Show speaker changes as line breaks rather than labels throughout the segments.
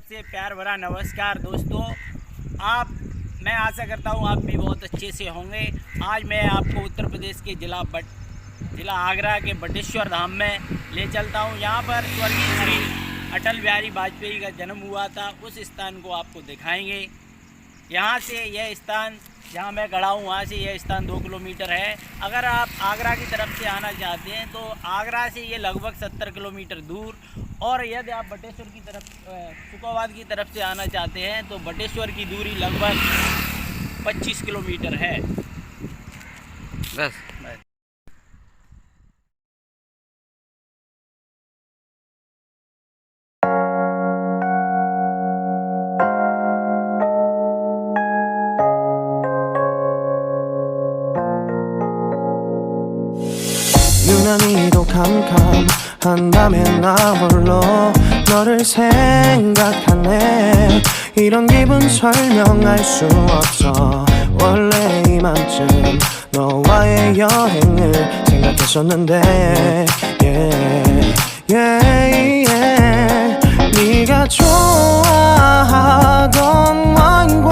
से प्यार भरा नमस्कार दोस्तों। आप मैं आशा करता हूँ आप भी बहुत अच्छे से होंगे। आज मैं आपको उत्तर प्रदेश के जिला आगरा के बटेश्वर धाम में ले चलता हूँ। यहाँ पर स्वर्गीय श्री अटल बिहारी वाजपेयी का जन्म हुआ था, उस स्थान को आपको दिखाएंगे। यहाँ से यह स्थान जहाँ मैं खड़ा हूँ वहाँ से यह स्थान 2 किलोमीटर है। अगर आप आगरा की तरफ से आना चाहते हैं तो आगरा से ये लगभग 70 किलोमीटर दूर, और यदि आप बटेश्वर की तरफ शुकोबाद की तरफ से आना चाहते हैं तो बटेश्वर की दूरी लगभग 25 किलोमीटर है। बस
유난히도 캄캄한 밤에 나 홀로 너를 생각하네. 이런 기분 설명할 수 없어. 원래 이맘쯤 너와의 여행을 생각했었는데 네가 좋아하던 와인과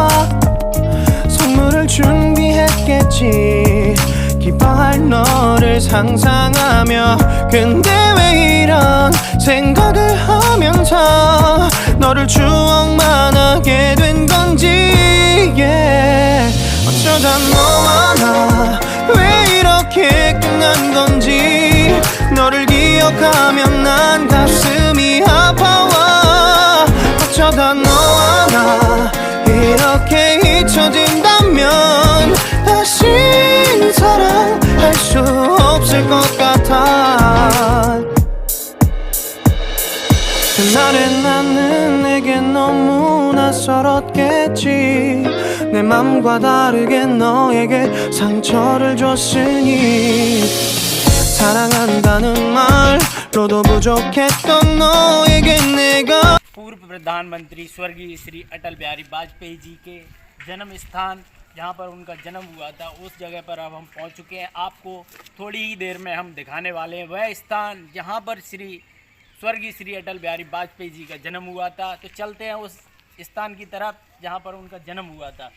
선물을 준비했겠지. 기뻐할 너를 상상하며, 근데 왜 이런 생각을 하면서 너를 추억만 하게 된 건지. 어쩌다 너와 나 왜 이렇게 끝난 건지. 너를 기억하면 난 가슴이 아파와. 어쩌다 너와 나 이렇게 잊혀진다면 다시 사랑할 수 없을 것 같아. 그날의 나는 내게 너무 낯설었겠지. 내 맘과 다르게 너에게 상처를 줬으니. 사랑한다는 말로도 बुजुकेतन 너에게 내가।
पूर्व प्रधानमंत्री स्वर्गीय श्री अटल बिहारी वाजपेयी जी के जन्म स्थान जहाँ पर उनका जन्म हुआ था उस जगह पर अब हम पहुँच चुके हैं। आपको थोड़ी ही देर में हम दिखाने वाले हैं वह स्थान जहाँ पर स्वर्गीय श्री अटल बिहारी वाजपेयी जी का जन्म हुआ था। तो चलते हैं उस स्थान की तरफ जहाँ पर उनका जन्म हुआ था।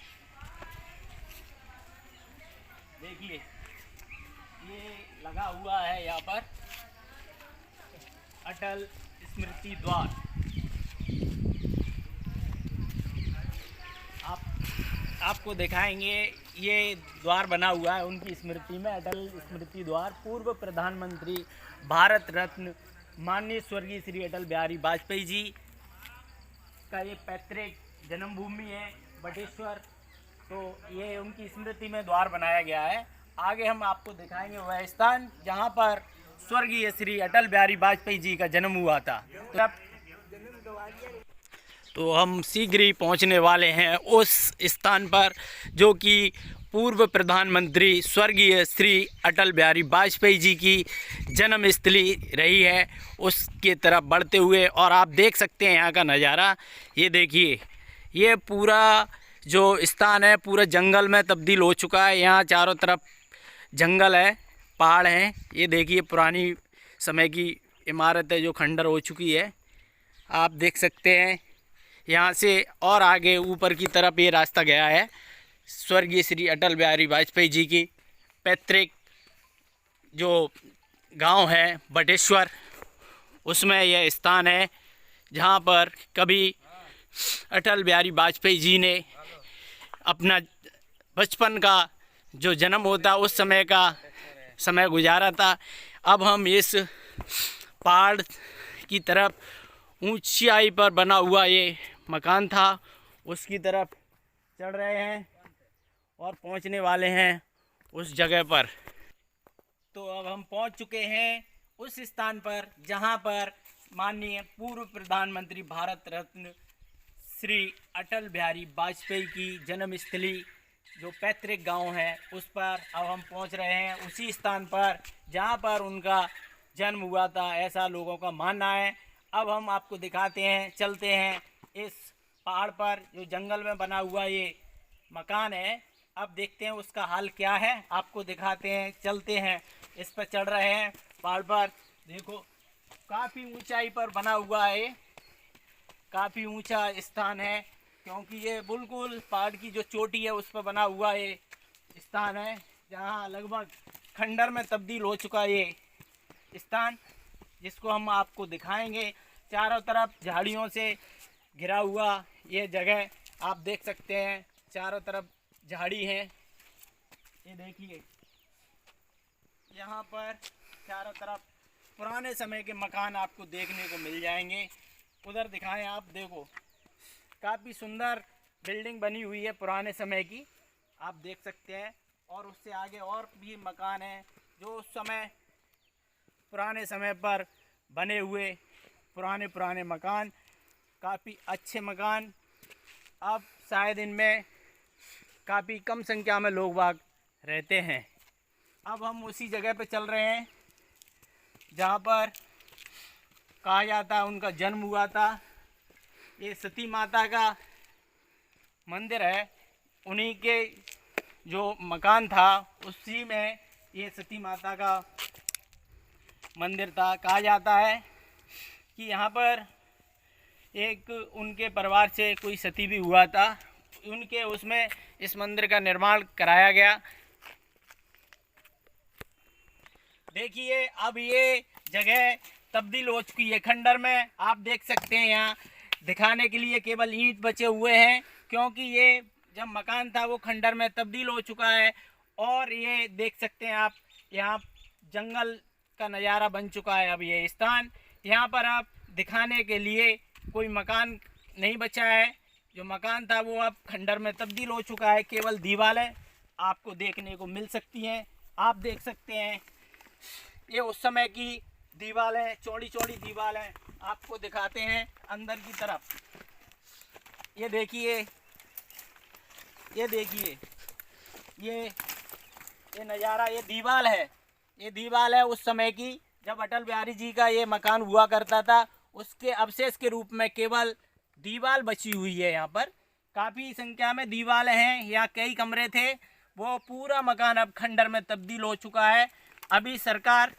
देखिए ये लगा हुआ है यहाँ पर अटल स्मृति द्वार। आपको दिखाएंगे ये द्वार बना हुआ है उनकी स्मृति में, अटल स्मृति द्वार। पूर्व प्रधानमंत्री भारत रत्न माननीय स्वर्गीय श्री अटल बिहारी वाजपेयी जी का ये पैतृक जन्मभूमि है बटेश्वर। तो ये उनकी स्मृति में द्वार बनाया गया है। आगे हम आपको दिखाएंगे वह स्थान जहाँ पर स्वर्गीय श्री अटल बिहारी वाजपेयी जी का जन्म हुआ था। तो हम शीघ्र ही पहुँचने वाले हैं उस स्थान पर जो कि पूर्व प्रधानमंत्री स्वर्गीय श्री अटल बिहारी वाजपेयी जी की जन्मस्थली रही है, उसके तरफ बढ़ते हुए। और आप देख सकते हैं यहाँ का नज़ारा। ये देखिए ये पूरा जो स्थान है पूरा जंगल में तब्दील हो चुका है। यहाँ चारों तरफ जंगल है, पहाड़ हैं। ये देखिए पुरानी समय की इमारत है जो खंडर हो चुकी है, आप देख सकते हैं। यहाँ से और आगे ऊपर की तरफ ये रास्ता गया है स्वर्गीय श्री अटल बिहारी वाजपेयी जी की पैतृक जो गांव है बटेश्वर, उसमें यह स्थान है जहाँ पर कभी अटल बिहारी वाजपेयी जी ने अपना बचपन का जो जन्म होता उस समय का समय गुजारा था। अब हम इस पहाड़ की तरफ ऊंचाई पर बना हुआ ये मकान था उसकी तरफ चढ़ रहे हैं और पहुंचने वाले हैं उस जगह पर। तो अब हम पहुंच चुके हैं उस स्थान पर जहां पर माननीय पूर्व प्रधानमंत्री भारत रत्न श्री अटल बिहारी वाजपेयी की जन्मस्थली जो पैतृक गांव है उस पर अब हम पहुंच रहे हैं। उसी स्थान पर जहां पर उनका जन्म हुआ था ऐसा लोगों का मानना है। अब हम आपको दिखाते हैं, चलते हैं इस पहाड़ पर जो जंगल में बना हुआ ये मकान है। अब देखते हैं उसका हाल क्या है, आपको दिखाते हैं, चलते हैं। इस पर चढ़ रहे हैं पहाड़ पर। देखो काफ़ी ऊंचाई पर बना हुआ है, काफ़ी ऊंचा स्थान है, क्योंकि ये बिल्कुल पहाड़ की जो चोटी है उस पर बना हुआ ये स्थान है, जहाँ लगभग खंडर में तब्दील हो चुका ये स्थान, जिसको हम आपको दिखाएंगे। चारों तरफ झाड़ियों से घिरा हुआ ये जगह आप देख सकते हैं, चारों तरफ झाड़ी है। ये देखिए यहाँ पर चारों तरफ पुराने समय के मकान आपको देखने को मिल जाएंगे। उधर दिखाएं आप, देखो काफ़ी सुंदर बिल्डिंग बनी हुई है पुराने समय की, आप देख सकते हैं। और उससे आगे और भी मकान हैं जो उस समय पुराने समय पर बने हुए पुराने मकान, काफ़ी अच्छे मकान। अब शायद इनमें काफ़ी कम संख्या में लोग बाग रहते हैं। अब हम उसी जगह पे चल रहे हैं जहाँ पर कहा जाता है उनका जन्म हुआ था। ये सती माता का मंदिर है, उन्हीं के जो मकान था उसी में ये सती माता का मंदिर था। कहा जाता है कि यहाँ पर एक उनके परिवार से कोई सती भी हुआ था, उनके उसमें इस मंदिर का निर्माण कराया गया। देखिए अब ये जगह तब्दील हो चुकी है खंडर में, आप देख सकते हैं। यहाँ दिखाने के लिए केवल ईंट बचे हुए हैं, क्योंकि ये जब मकान था वो खंडर में तब्दील हो चुका है। और ये देख सकते हैं आप, यहाँ जंगल का नज़ारा बन चुका है अब ये स्थान। यहाँ पर आप दिखाने के लिए कोई मकान नहीं बचा है, जो मकान था वो अब खंडर में तब्दील हो चुका है। केवल दीवारें आपको देखने को मिल सकती हैं। आप देख सकते हैं ये उस समय की दीवारें, चौड़ी दीवारें आपको दिखाते हैं अंदर की तरफ। ये देखिए ये नज़ारा, ये दीवार है उस समय की, जब अटल बिहारी जी का ये मकान हुआ करता था। उसके अवशेष के रूप में केवल दीवार बची हुई है। यहाँ पर काफ़ी संख्या में दीवारें हैं, यहाँ कई कमरे थे, वो पूरा मकान अब खंडर में तब्दील हो चुका है। अभी सरकार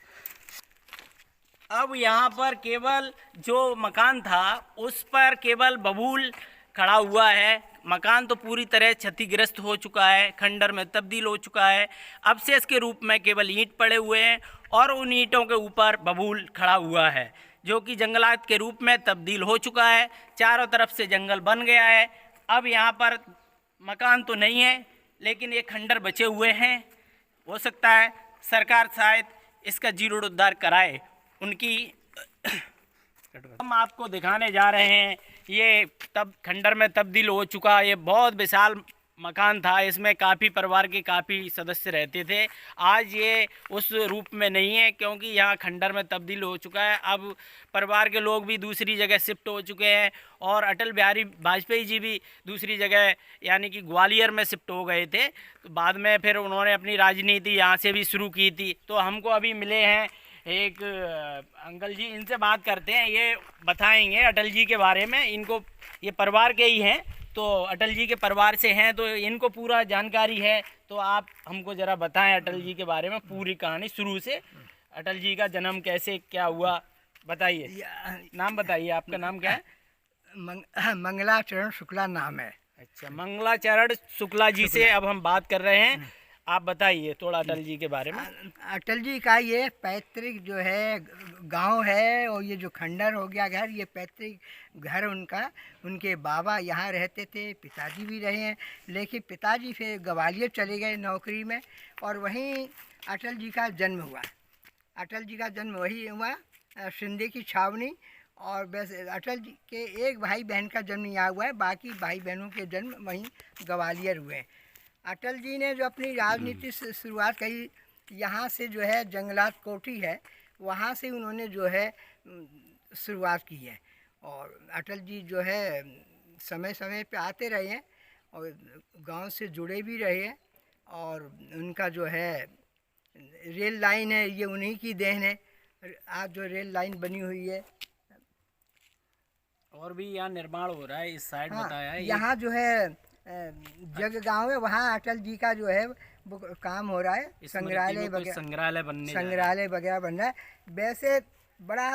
अब यहाँ पर केवल जो मकान था उस पर केवल बबूल खड़ा हुआ है। मकान तो पूरी तरह क्षतिग्रस्त हो चुका है, खंडर में तब्दील हो चुका है। अवशेष के रूप में केवल ईंट पड़े हुए हैं और उन ईंटों के ऊपर बबूल खड़ा हुआ है, जो कि जंगलात के रूप में तब्दील हो चुका है। चारों तरफ से जंगल बन गया है। अब यहाँ पर मकान तो नहीं है, लेकिन ये खंडर बचे हुए हैं। हो सकता है सरकार शायद इसका जीर्णोद्धार कराए उनकी। हम आपको दिखाने जा रहे हैं, ये तब खंडर में तब्दील हो चुका, ये बहुत विशाल मकान था, इसमें काफ़ी परिवार के काफ़ी सदस्य रहते थे। आज ये उस रूप में नहीं है, क्योंकि यहाँ खंडर में तब्दील हो चुका है। अब परिवार के लोग भी दूसरी जगह शिफ्ट हो चुके हैं और अटल बिहारी वाजपेयी जी भी दूसरी जगह यानी कि ग्वालियर में शिफ्ट हो गए थे। तो बाद में फिर उन्होंने अपनी राजनीति यहाँ से भी शुरू की थी। तो हमको अभी मिले हैं एक अंकल जी, इनसे बात करते हैं, ये बताएंगे अटल जी के बारे में। इनको ये परिवार के ही हैं, तो अटल जी के परिवार से हैं, तो इनको पूरा जानकारी है। तो आप हमको ज़रा बताएं अटल जी के बारे में पूरी कहानी शुरू से, अटल जी का जन्म कैसे क्या हुआ, बताइए। नाम बताइए, आपका नाम क्या है?
मंगलाचरण शुक्ला नाम है।
अच्छा, मंगलाचरण शुक्ला जी से अब हम बात कर रहे हैं। आप बताइए थोड़ा अटल जी के बारे में।
अटल जी का ये पैतृक जो है गांव है, और ये जो खंडर हो गया घर, ये पैतृक घर उनका। उनके बाबा यहाँ रहते थे, पिताजी भी रहे हैं, लेकिन पिताजी फिर ग्वालियर चले गए नौकरी में, और वहीं अटल जी का जन्म हुआ। अटल जी का जन्म वही हुआ सिंधे की छावनी। और वैसे अटल जी के एक भाई बहन का जन्म यहाँ हुआ है, बाकी भाई बहनों के जन्म वहीं ग्वालियर हुए हैं। अटल जी ने जो अपनी राजनीति से शुरुआत करी, यहाँ से जो है जंगलात कोठी है, वहाँ से उन्होंने जो है शुरुआत की है। और अटल जी जो है समय समय पे आते रहे हैं और गांव से जुड़े भी रहे हैं। और उनका जो है रेल लाइन है, ये उन्हीं की देन है। आज जो रेल लाइन बनी हुई है,
और भी यहाँ निर्माण हो रहा है इस साइड, बताया है।
यहाँ जो है जग गांव है, वहाँ अटल जी का जो है वो काम हो रहा है, संग्रहालय वगैरह बन रहा है। वैसे एक बड़ा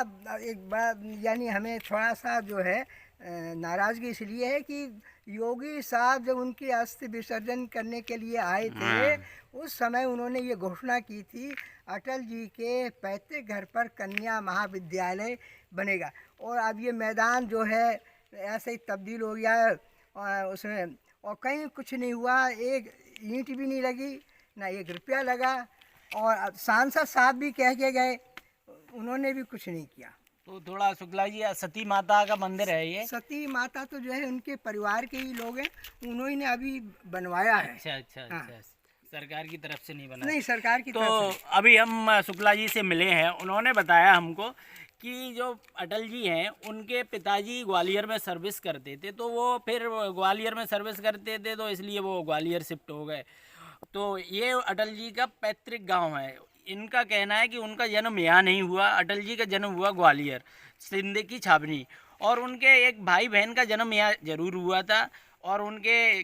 यानी हमें थोड़ा सा जो है नाराज़गी इसलिए है कि योगी साहब जब उनकी अस्थि विसर्जन करने के लिए आए थे उस समय उन्होंने ये घोषणा की थी अटल जी के पैतृक घर पर कन्या महाविद्यालय बनेगा। और अब ये मैदान जो है ऐसे ही तब्दील हो गया है उसमें, और कहीं कुछ नहीं हुआ, एक ईंट भी नहीं लगी, ना 1 रुपया लगा। और अब सांसद साहब भी कह के गए, उन्होंने भी कुछ नहीं किया।
तो थोड़ा शुक्ला जी, सती माता का मंदिर है ये?
सती माता तो जो है उनके परिवार के ही लोग हैं, उन्होंने अभी बनवाया है।
अच्छा अच्छा
हाँ।
अच्छा, सरकार की तरफ से नहीं बना?
नहीं, सरकार की
तो
तरफ से।
अभी हम शुक्ला जी से मिले हैं, उन्होंने बताया हमको कि जो अटल जी हैं उनके पिताजी ग्वालियर में सर्विस करते थे, तो वो फिर ग्वालियर में सर्विस करते थे तो इसलिए वो ग्वालियर शिफ्ट हो गए। तो ये अटल जी का पैतृक गांव है। इनका कहना है कि उनका जन्म यहाँ नहीं हुआ, अटल जी का जन्म हुआ ग्वालियर सिंध की छावनी, और उनके एक भाई बहन का जन्म यहाँ ज़रूर हुआ था, और उनके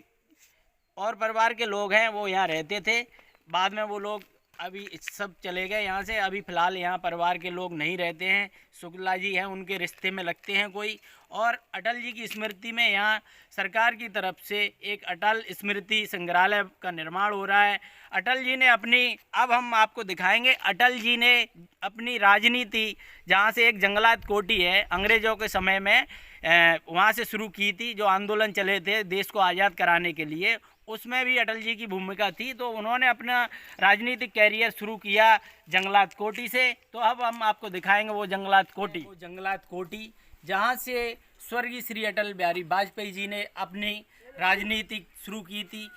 और परिवार के लोग हैं वो यहाँ रहते थे। बाद में वो लोग अभी सब चले गए यहाँ से। अभी फ़िलहाल यहाँ परिवार के लोग नहीं रहते हैं। शुक्ला जी हैं, उनके रिश्ते में लगते हैं कोई। और अटल जी की स्मृति में यहाँ सरकार की तरफ से एक अटल स्मृति संग्रहालय का निर्माण हो रहा है। अटल जी ने अपनी, अब हम आपको दिखाएंगे, अटल जी ने अपनी राजनीति जहाँ से एक जंगलात कोठी है अंग्रेज़ों के समय में वहाँ से शुरू की थी, जो आंदोलन चले थे देश को आज़ाद कराने के लिए, उसमें भी अटल जी की भूमिका थी। तो उन्होंने अपना राजनीतिक कैरियर शुरू किया जंगलात कोठी से। तो अब हम आपको दिखाएंगे वो जंगलात कोठी। वो जंगलात कोठी जहाँ से स्वर्गीय श्री अटल बिहारी वाजपेयी जी ने अपनी राजनीति शुरू की थी।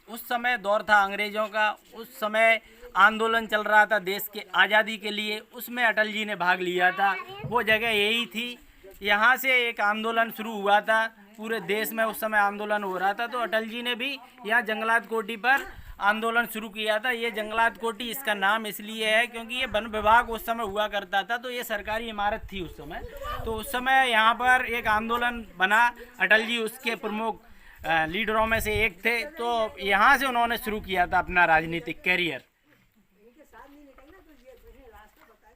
उस समय दौर था अंग्रेज़ों का, उस समय आंदोलन चल रहा था देश के आज़ादी के लिए, उसमें अटल जी ने भाग लिया था। वो जगह यही थी, यहाँ से एक आंदोलन शुरू हुआ था, पूरे देश में उस समय आंदोलन हो रहा था। तो अटल जी ने भी यहाँ जंगलात कोठी पर आंदोलन शुरू किया था। ये जंगलात कोठी इसका नाम इसलिए है क्योंकि ये वन विभाग उस समय हुआ करता था, तो ये सरकारी इमारत थी उस समय। तो उस समय यहाँ पर एक आंदोलन बना, अटल जी उसके प्रमुख लीडरों में से एक थे। तो यहाँ से उन्होंने शुरू किया था अपना राजनीतिक कैरियर।